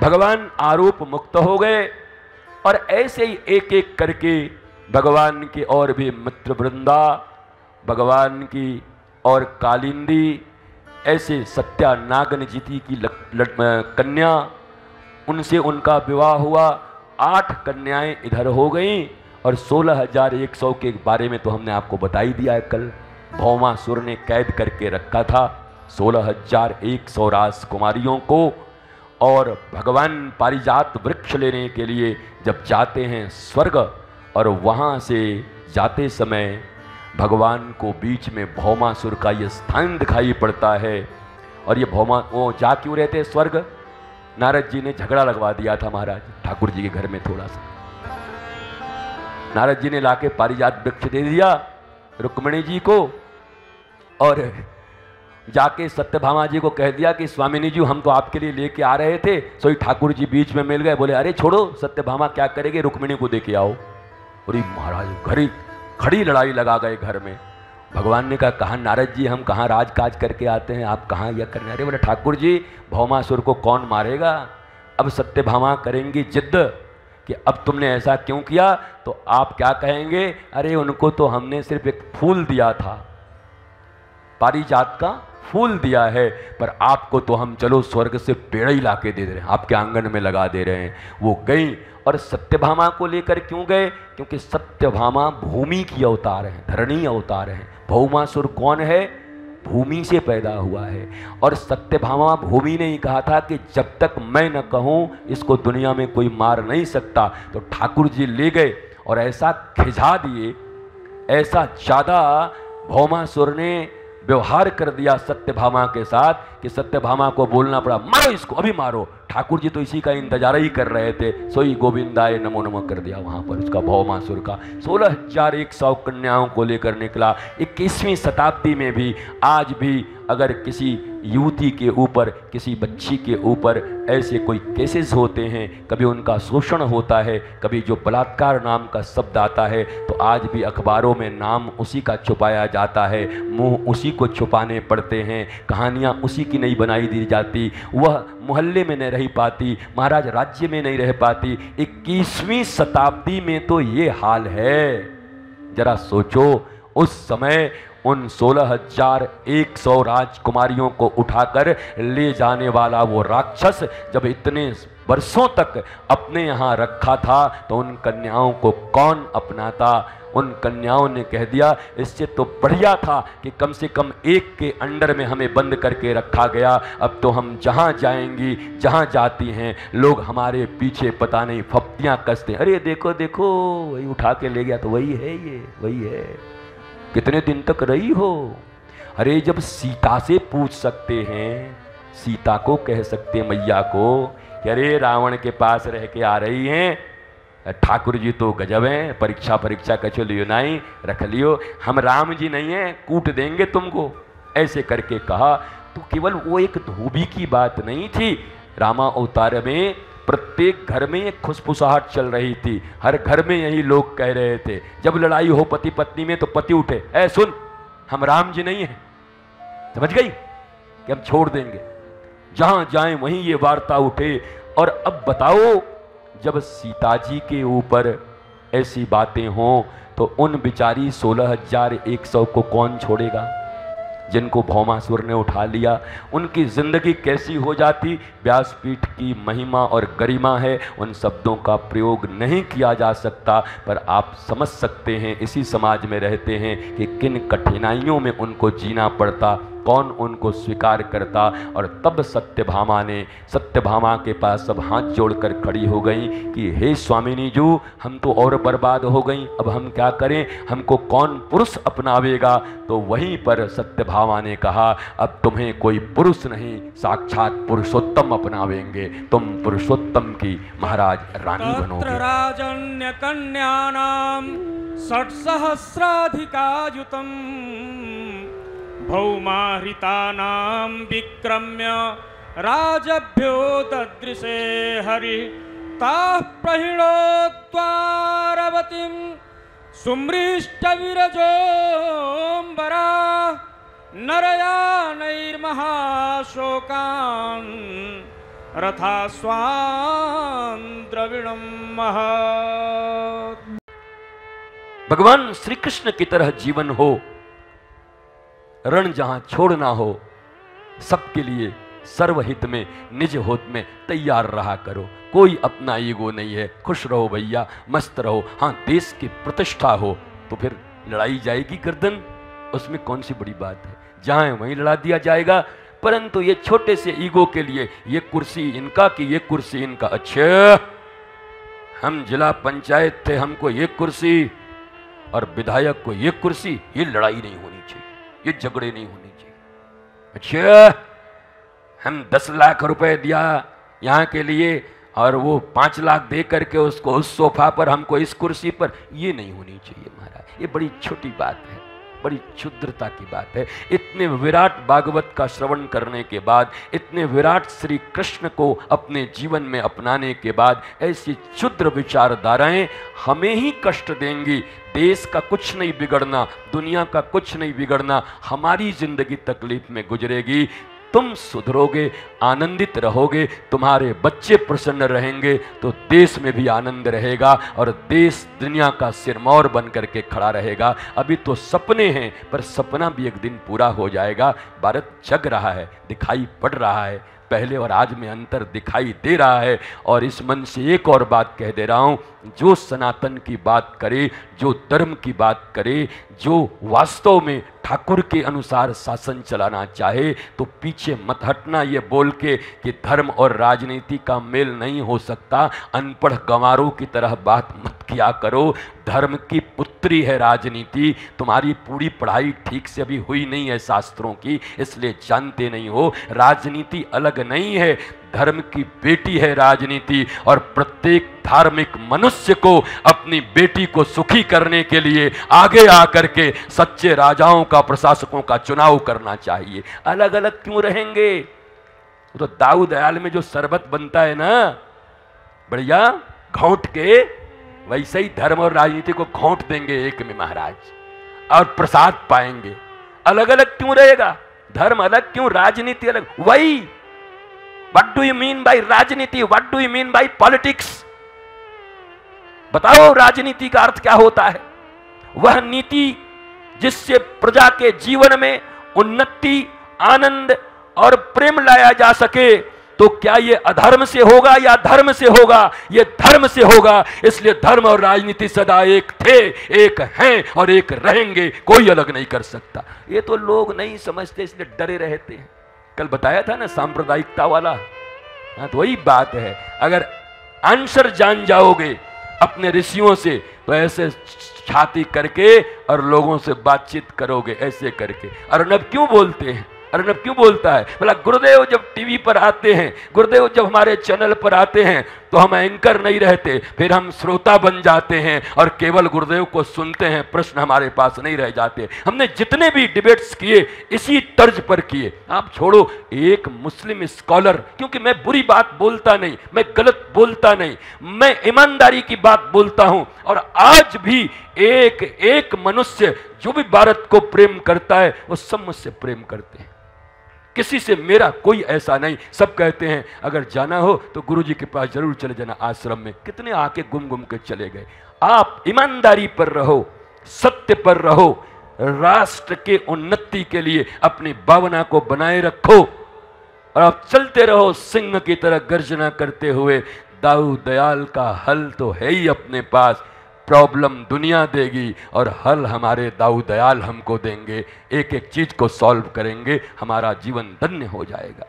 भगवान आरोप मुक्त हो गए और ऐसे ही एक एक करके भगवान के और भी मित्र वृंदा, भगवान की और कालिंदी, ऐसे सत्या नागनजिति की कन्या, उनसे उनका विवाह हुआ। 8 कन्याएं इधर हो गईं और 16,100 के बारे में तो हमने आपको बता ही दिया है कल। भौमासुर ने कैद करके रखा था 16,100 राजकुमारियों को। और भगवान पारिजात वृक्ष लेने के लिए जब जाते हैं स्वर्ग, और वहाँ से जाते समय भगवान को बीच में भौमासुर का ये स्थान दिखाई पड़ता है। और ये वो जा क्यों रहते स्वर्ग? नारद जी ने झगड़ा लगवा दिया था महाराज ठाकुर जी के घर में थोड़ा सा। नारद जी ने लाके पारिजात वृक्ष दे दिया रुक्मिणी जी को, और जाके सत्यभामा जी को कह दिया कि स्वामिनी जी हम तो आपके लिए लेके आ रहे थे, सोई ठाकुर जी बीच में मिल गए। बोले अरे छोड़ो, सत्यभामा क्या करेंगे, रुक्मिणी को दे के आओ। अरे महाराज खड़ी लड़ाई लगा गए घर में। भगवान ने कहा नारद जी हम कहाँ राजकाज करके आते हैं, आप कहाँ यह करने? अरे बोले ठाकुर जी भौमासुर को कौन मारेगा? अब सत्यभामा करेंगी जिद्द कि अब तुमने ऐसा क्यों किया, तो आप क्या कहेंगे? अरे उनको तो हमने सिर्फ एक फूल दिया था, पारिजात का फूल दिया है, पर आपको तो हम चलो स्वर्ग से पेड़ ही लाके दे रहे हैं, आपके आंगन में लगा दे रहे हैं। वो गई। और सत्यभामा को लेकर क्यों गए? क्योंकि सत्यभामा भूमि की अवतार है, धरणी अवतार है। भौमासुर कौन है? भूमि से पैदा हुआ है। और सत्यभामा भूमि ने ही कहा था कि जब तक मैं न कहूँ इसको दुनिया में कोई मार नहीं सकता। तो ठाकुर जी ले गए और ऐसा खिंचा दिए, ऐसा ज़्यादा भौमासुर ने व्यवहार कर दिया सत्यभामा के साथ कि सत्यभामा को बोलना पड़ा मारो इसको, अभी मारो। ठाकुर जी तो इसी का इंतजार ही कर रहे थे। सोई गोविंदाय नमो नमो कर दिया वहाँ पर उसका भौमासुर का। 16,100 कन्याओं को लेकर निकला। 21वीं शताब्दी में भी आज भी अगर किसी युवती के ऊपर, किसी बच्ची के ऊपर ऐसे कोई केसेस होते हैं, कभी उनका शोषण होता है, कभी जो बलात्कार नाम का शब्द आता है, तो आज भी अखबारों में नाम उसी का छुपाया जाता है, मुंह उसी को छुपाने पड़ते हैं, कहानियाँ उसी की नहीं बनाई दी जाती। वह मोहल्ले में नहीं रह पाती, महाराज राज्य में नहीं रह पाती। 21वीं शताब्दी में तो ये हाल है। जरा सोचो उस समय उन 16,100 राजकुमारियों को उठाकर ले जाने वाला वो राक्षस जब इतने वर्षों तक अपने यहाँ रखा था, तो उन कन्याओं को कौन अपनाता? उन कन्याओं ने कह दिया इससे तो बढ़िया था कि कम से कम एक के अंडर में हमें बंद करके रखा गया। अब तो हम जहाँ जाएंगी, जहाँ जाती हैं, लोग हमारे पीछे पता नहीं फप्तियाँ कसते हैं। अरे देखो देखो वही उठा के ले गया, तो वही है, ये वही है। कितने दिन तक रही हो? अरे जब सीता से पूछ सकते हैं, सीता को कह सकते हैं मैया को कि अरे रावण के पास रह के आ रही हैं, ठाकुर जी तो गजब हैं, परीक्षा कचो लियो नहीं रख लियो, हम राम जी नहीं हैं, कूट देंगे तुमको, ऐसे करके कहा। तो केवल वो एक धोबी की बात नहीं थी। रामा अवतार में प्रत्येक घर में एक खुशफुसाहट चल रही थी। हर घर में यही लोग कह रहे थे, जब लड़ाई हो पति पत्नी में तो पति उठे, ऐ सुन हम राम जी नहीं हैं, समझ गई, कि हम छोड़ देंगे, जहां जाएं वहीं ये वार्ता उठे। और अब बताओ जब सीता जी के ऊपर ऐसी बातें हों तो उन बिचारी 16,100 को कौन छोड़ेगा? जिनको भौमासुर ने उठा लिया, उनकी जिंदगी कैसी हो जाती? व्यासपीठ की महिमा और गरिमा है, उन शब्दों का प्रयोग नहीं किया जा सकता, पर आप समझ सकते हैं इसी समाज में रहते हैं कि किन कठिनाइयों में उनको जीना पड़ता, कौन उनको स्वीकार करता। और तब सत्यभामा के पास सब हाथ जोड़कर खड़ी हो गई कि हे स्वामिनी जू, हम तो और बर्बाद हो गई, अब हम क्या करें, हमको कौन पुरुष अपनावेगा? तो वहीं पर सत्यभामा ने कहा अब तुम्हें कोई पुरुष नहीं, साक्षात पुरुषोत्तम अपनावेंगे, तुम पुरुषोत्तम की महाराज रानी बनोगे। राजन्य कन्यानाम 6,000 भौमाहृतानां विक्रम्य राजभ्यो ददृशे हरि ताः प्रहिणोद्वारवतीं सुमृष्टविरजोऽम्बरा नरयानैर्महाशोकान् रथास्वान् द्रविणं महत्। भगवान श्री कृष्ण की तरह जीवन हो, रण जहां छोड़ना हो, सबके लिए सर्वहित में निज होत में तैयार रहा करो। कोई अपना ईगो नहीं है, खुश रहो भैया, मस्त रहो। हाँ, देश की प्रतिष्ठा हो तो फिर लड़ाई जाएगी गर्दन, उसमें कौन सी बड़ी बात है, जहां वहीं लड़ा दिया जाएगा। परंतु ये छोटे से ईगो के लिए ये कुर्सी इनका कि ये कुर्सी इनका, अच्छा हम जिला पंचायत थे, हमको ये कुर्सी, और विधायक को ये कुर्सी, ये लड़ाई नहीं होनी चाहिए, ये झगड़े नहीं होने चाहिए। अच्छा हम 10 लाख रुपए दिया यहाँ के लिए और वो 5 लाख दे करके उसको उस सोफा पर, हमको इस कुर्सी पर, ये नहीं होनी चाहिए महाराज। ये बड़ी छोटी बात है, बड़ी क्षुद्रता की बात है। इतने विराट भागवत का श्रवण करने के बाद, इतने विराट श्री कृष्ण को अपने जीवन में अपनाने के बाद ऐसी क्षुद्र विचारधाराएं हमें ही कष्ट देंगी। देश का कुछ नहीं बिगड़ना, दुनिया का कुछ नहीं बिगड़ना, हमारी जिंदगी तकलीफ में गुजरेगी। तुम सुधरोगे, आनंदित रहोगे, तुम्हारे बच्चे प्रसन्न रहेंगे तो देश में भी आनंद रहेगा और देश दुनिया का सिरमौर बन करके खड़ा रहेगा। अभी तो सपने हैं, पर सपना भी एक दिन पूरा हो जाएगा। भारत जग रहा है, दिखाई पड़ रहा है, पहले और आज में अंतर दिखाई दे रहा है। और इस मन से एक और बात कह दे रहा हूं, जो सनातन की बात करे, जो धर्म की बात करे, जो वास्तव में ठाकुर के अनुसार शासन चलाना चाहे, तो पीछे मत हटना ये बोल के कि धर्म और राजनीति का मेल नहीं हो सकता। अनपढ़ गंवारों की तरह बात मत किया करो। धर्म की पुत्री है राजनीति। तुम्हारी पूरी पढ़ाई ठीक से अभी हुई नहीं है शास्त्रों की, इसलिए जानते नहीं हो। राजनीति अलग नहीं है, धर्म की बेटी है राजनीति। और प्रत्येक धार्मिक मनुष्य को अपनी बेटी को सुखी करने के लिए आगे आकर के सच्चे राजाओं का, प्रशासकों का चुनाव करना चाहिए। अलग अलग क्यों रहेंगे? तो दाऊ दयाल में जो शरबत बनता है ना बढ़िया घोंट के, वैसे ही धर्म और राजनीति को घोंट देंगे एक में महाराज, और प्रसाद पाएंगे। अलग अलग क्यों रहेगा? धर्म अलग क्यों, राजनीति अलग? वही what do you mean by राजनीति, what do you mean by politics? बताओ राजनीति का अर्थ क्या होता है? वह नीति जिससे प्रजा के जीवन में उन्नति, आनंद और प्रेम लाया जा सके। तो क्या ये अधर्म से होगा या धर्म से होगा? ये धर्म से होगा। इसलिए धर्म और राजनीति सदा एक थे, एक हैं और एक रहेंगे, कोई अलग नहीं कर सकता। ये तो लोग नहीं समझते, इसलिए डरे रहते हैं। कल बताया था ना सांप्रदायिकता वाला, हाँ तो वही बात है। अगर आंसर जान जाओगे अपने ऋषियों से तो ऐसे छाती करके और लोगों से बातचीत करोगे ऐसे करके। अर्नब क्यों बोलते हैं? अर्नब क्यों बोलता है? बोला गुरुदेव जब टीवी पर आते हैं, गुरुदेव जब हमारे चैनल पर आते हैं तो हम एंकर नहीं रहते, फिर हम श्रोता बन जाते हैं और केवल गुरुदेव को सुनते हैं, प्रश्न हमारे पास नहीं रह जाते। हमने जितने भी डिबेट्स किए इसी तर्ज पर किए। आप छोड़ो, एक मुस्लिम स्कॉलर, क्योंकि मैं बुरी बात बोलता नहीं, मैं गलत बोलता नहीं, मैं ईमानदारी की बात बोलता हूं। और आज भी एक एक मनुष्य जो भी भारत को प्रेम करता है वो सब मुझसे प्रेम करते हैं। किसी से मेरा कोई ऐसा नहीं। सब कहते हैं अगर जाना हो तो गुरुजी के पास जरूर चले जाना आश्रम में। कितने आके गुम गुम के चले गए। आप ईमानदारी पर रहो, सत्य पर रहो, राष्ट्र के उन्नति के लिए अपनी भावना को बनाए रखो और आप चलते रहो सिंह की तरह गर्जना करते हुए। दाऊ दयाल का हल तो है ही अपने पास। प्रॉब्लम दुनिया देगी और हल हमारे दाऊ दयाल हमको देंगे। एक एक चीज को सॉल्व करेंगे, हमारा जीवन धन्य हो जाएगा।